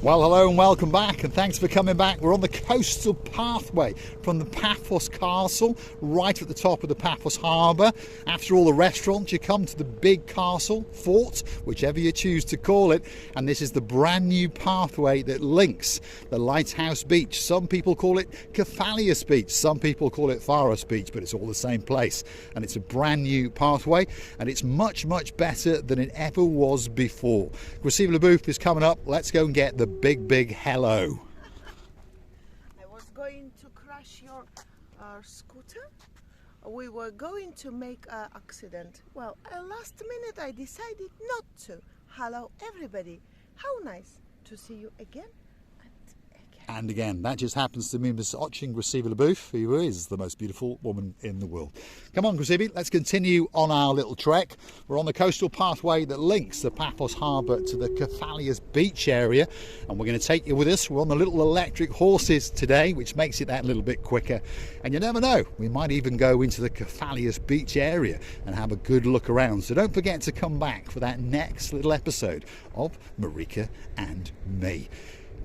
Well, hello and welcome back, and thanks for coming back. We're on the coastal pathway from the Paphos Castle, right at the top of the Paphos Harbour. After all the restaurants, you come to the big castle, fort, whichever you choose to call it, and this is the brand new pathway that links the Lighthouse Beach. Some people call it Cephalius Beach, some people call it Paphos Beach, but it's all the same place. And it's a brand new pathway, and it's much, much better than it ever was before. Receiver Booth is coming up. Let's go and get the big hello. I was going to crash your scooter. We were going to make an accident. Well, last minute I decided not to. Hello everybody. How nice to see you again and again. That just happens to mean Miss watching Receiver LeBouf, who is the most beautiful woman in the world. Come on, Receiver, let's continue on our little trek. We're on the coastal pathway that links the Paphos Harbour to the Cephalius Beach area, and we're going to take you with us. We're on the little electric horses today, which makes it that little bit quicker. And you never know, we might even go into the Cephalius Beach area and have a good look around. So don't forget to come back for that next little episode of Marika and me.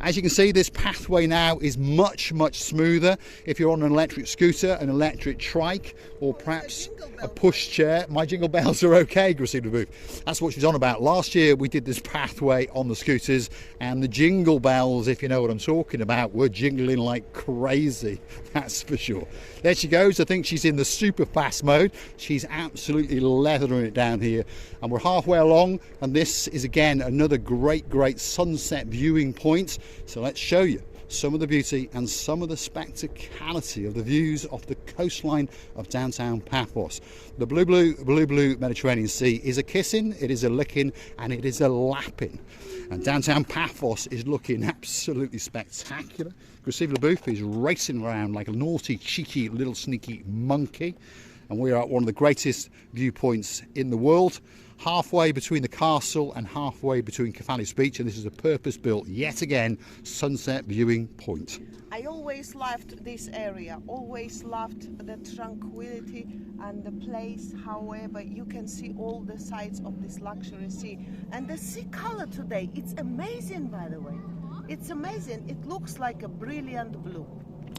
As you can see, this pathway now is much smoother. If you're on an electric scooter, an electric trike, or perhaps a push chair. My jingle bells are okay, Christina Booth. That's what she's on about. Last year we did this pathway on the scooters, and the jingle bells, if you know what I'm talking about, were jingling like crazy, that's for sure. There she goes. I think she's in the super fast mode. She's absolutely leathering it down here, and we're halfway along, and this is again another great sunset viewing point. So let's show you some of the beauty and some of the spectacality of the views off the coastline of downtown Paphos. The blue Mediterranean Sea is a kissing, it is a licking, and it is a lapping. And downtown Paphos is looking absolutely spectacular. Receiver LeBouf is racing around like a naughty, cheeky, little sneaky monkey. And we are at one of the greatest viewpoints in the world, halfway between the castle and halfway between Cephalius Beach, and this is a purpose-built, yet again, sunset viewing point. I always loved this area, always loved the tranquility and the place. However, you can see all the sides of this luxury sea, and the sea color today, it's amazing, by the way. It's amazing. It looks like a brilliant blue.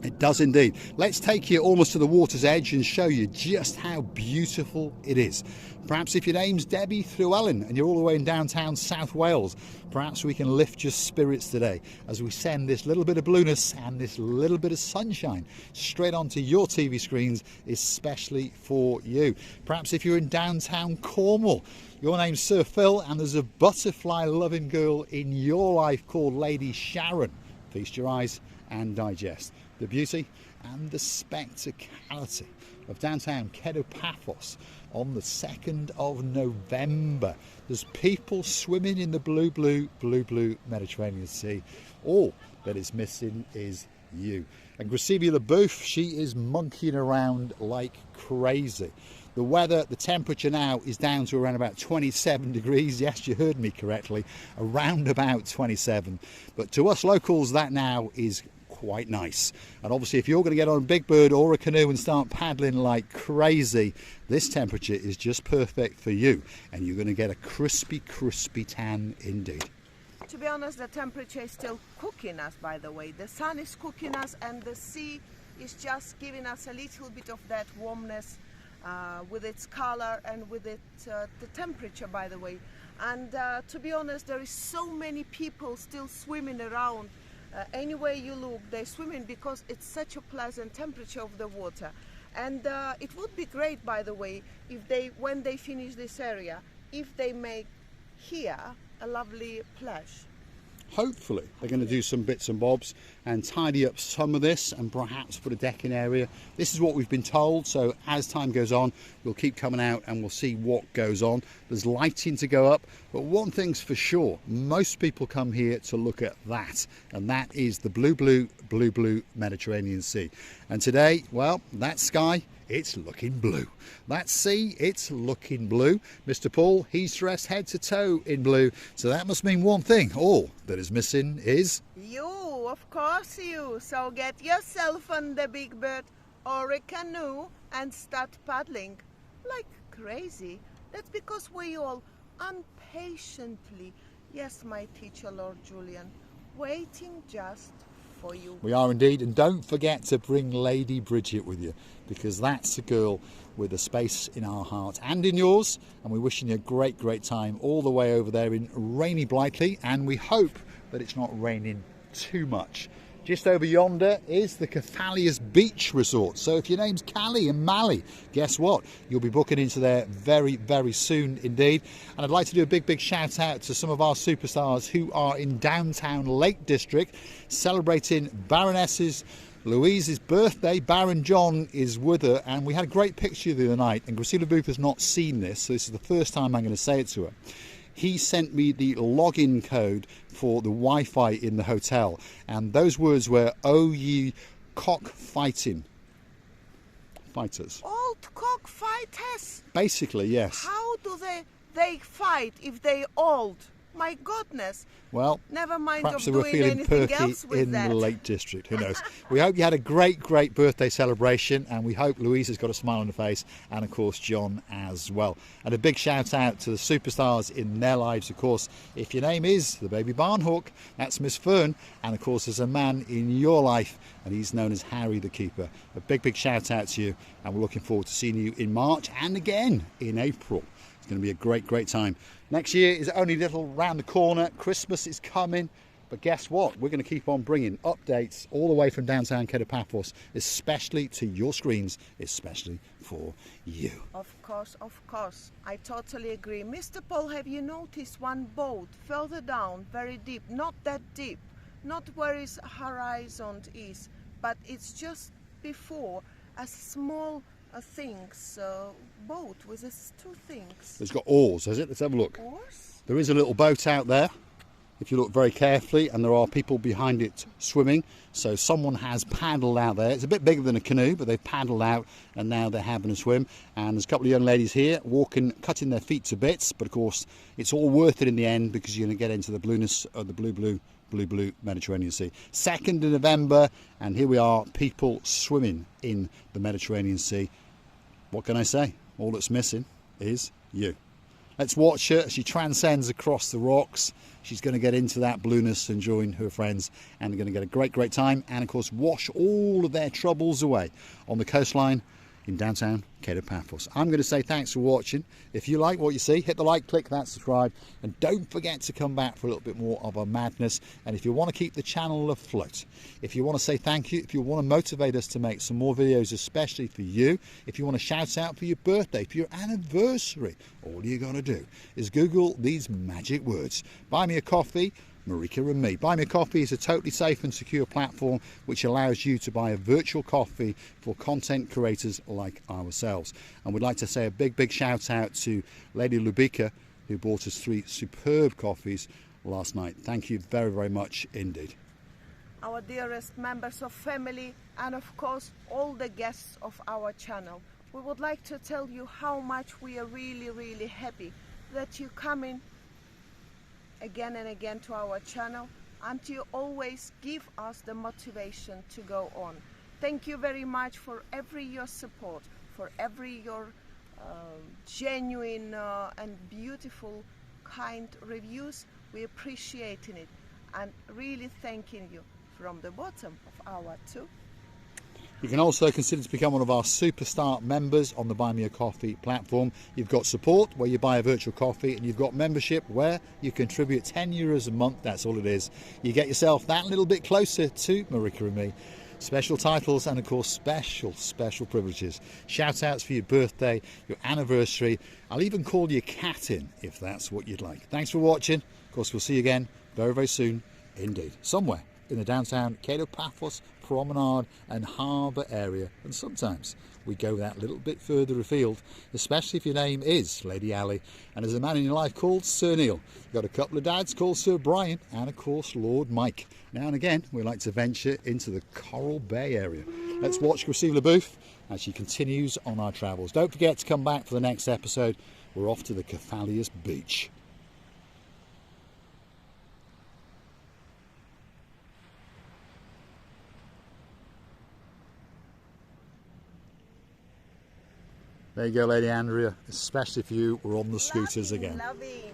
It does indeed. Let's take you almost to the water's edge and show you just how beautiful it is. Perhaps if your name's Debbie Llewellyn and you're all the way in downtown South Wales, perhaps we can lift your spirits today as we send this little bit of blueness and this little bit of sunshine straight onto your TV screens, especially for you. Perhaps if you're in downtown Cornwall, your name's Sir Phil and there's a butterfly-loving girl in your life called Lady Sharon. Feast your eyes and digest the beauty and the spectacality of downtown Paphos on the 2nd of November. There's people swimming in the blue Mediterranean Sea. All that is missing is you. And Receiver LeBouf, she is monkeying around like crazy. The weather, the temperature now is down to around about 27 degrees. Yes, you heard me correctly, around about 27. But to us locals, that now is quite nice. And obviously if you're going to get on a big bird or a canoe and start paddling like crazy, this temperature is just perfect for you, and you're going to get a crispy tan indeed. To be honest, the temperature is still cooking us, by the way. The sun is cooking us, and the sea is just giving us a little bit of that warmness with its color and with the temperature, by the way. And to be honest, there is so many people still swimming around. Anywhere you look, they're swimming because it's such a pleasant temperature of the water. And it would be great, by the way, if when they finish this area, if they make here a lovely plage. Hopefully they're going to do some bits and bobs and tidy up some of this and perhaps put a decking area. This is what we've been told, so as time goes on we'll keep coming out and we'll see what goes on. There's lighting to go up, but one thing's for sure, most people come here to look at that, and that is the blue Mediterranean Sea. And today, well, that sky, it's looking blue. That sea, it's looking blue. Mr. Paul, he's dressed head to toe in blue, so that must mean one thing. All that is missing is you, of course you. So get yourself on the big bird or a canoe and start paddling like crazy. That's because we all impatiently, yes, my teacher Lord Julian, waiting just for you. We are indeed, and don't forget to bring Lady Bridget with you, because that's a girl with a space in our heart and in yours, and we're wishing you a great, great time all the way over there in rainy Blightly, and we hope that it's not raining too much. Just over yonder is the Cephalius Beach Resort. So if your name's Callie and Mally, guess what? You'll be booking into there very, very soon indeed. And I'd like to do a big, big shout out to some of our superstars who are in downtown Lake District celebrating Baroness's Louise's birthday. Baron John is with her, and we had a great picture the other night, and Gracila Booth has not seen this, so this is the first time I'm going to say it to her. He sent me the login code for the Wi-Fi in the hotel, and those words were, "Oh ye cockfighting fighters." Old cockfighters? Basically, yes. How do they fight if they old? My goodness. Well, never mind perhaps of they were doing feeling anything perky else with in that. the Lake District. Who knows? We hope you had a great, great birthday celebration, and we hope Louise has got a smile on her face, and of course John as well. And a big shout out to the superstars in their lives. Of course, if your name is the baby barnhawk, that's Miss Fern, and of course there's a man in your life, and he's known as Harry the Keeper. A big, big shout out to you, and we're looking forward to seeing you in March and again in April. It's going to be a great, great time. Next year is only a little round the corner. Christmas is coming. But guess what? We're going to keep on bringing updates all the way from downtown Paphos, especially to your screens, especially for you. Of course. I totally agree. Mr. Paul, have you noticed one boat further down, very deep? Not that deep. Not where his horizon is, but it's just before a small boat with its two things. It's got oars, has it? Let's have a look. Oars? There is a little boat out there, if you look very carefully, and there are people behind it swimming. So someone has paddled out there. It's a bit bigger than a canoe, but they've paddled out, and now they're having a swim. And there's a couple of young ladies here walking, cutting their feet to bits. But of course, it's all worth it in the end, because you're going to get into the blueness of the blue Mediterranean Sea. 2nd of November, and here we are, people swimming in the Mediterranean Sea. What can I say? All that's missing is you. Let's watch her as she transcends across the rocks. She's going to get into that blueness and join her friends, and they're going to get a great, great time, and of course wash all of their troubles away on the coastline in downtown Paphos. I'm going to say thanks for watching. If you like what you see, hit the like, click that subscribe, and don't forget to come back for a little bit more of our madness. And if you want to keep the channel afloat, if you want to say thank you, if you want to motivate us to make some more videos, especially for you, if you want to shout out for your birthday, for your anniversary, all you got to do is Google these magic words: buy me a coffee, Marika and me. Buy Me a Coffee is a totally safe and secure platform which allows you to buy a virtual coffee for content creators like ourselves. And we'd like to say a big, big shout out to Lady Lubica, who bought us 3 superb coffees last night. Thank you very, very much indeed. Our dearest members of family, and of course all the guests of our channel, we would like to tell you how much we are really, really happy that you come in again and again to our channel, and you always give us the motivation to go on. Thank you very much for every your support, for every your genuine and beautiful, kind reviews. We appreciating it, and really thanking you from the bottom of our too. You can also consider to become one of our superstar members on the Buy Me a Coffee platform. You've got support where you buy a virtual coffee, and you've got membership where you contribute €10 a month. That's all it is. You get yourself that little bit closer to Marika and me. Special titles and of course special privileges. Shout outs for your birthday, your anniversary. I'll even call your cat in if that's what you'd like. Thanks for watching. Of course, we'll see you again very, very soon indeed. Somewhere in the downtown Paphos promenade and harbour area, and sometimes we go that little bit further afield, especially if your name is Lady Ali and there's a man in your life called Sir Neil. You've got a couple of dads called Sir Brian, and of course Lord Mike. Now and again we like to venture into the Coral Bay area. Let's watch Gracila Booth as she continues on our travels. Don't forget to come back for the next episode. We're off to the Cephalius Beach. There you go, Lady Andrea, especially for you, we're on the scooters again. Loving.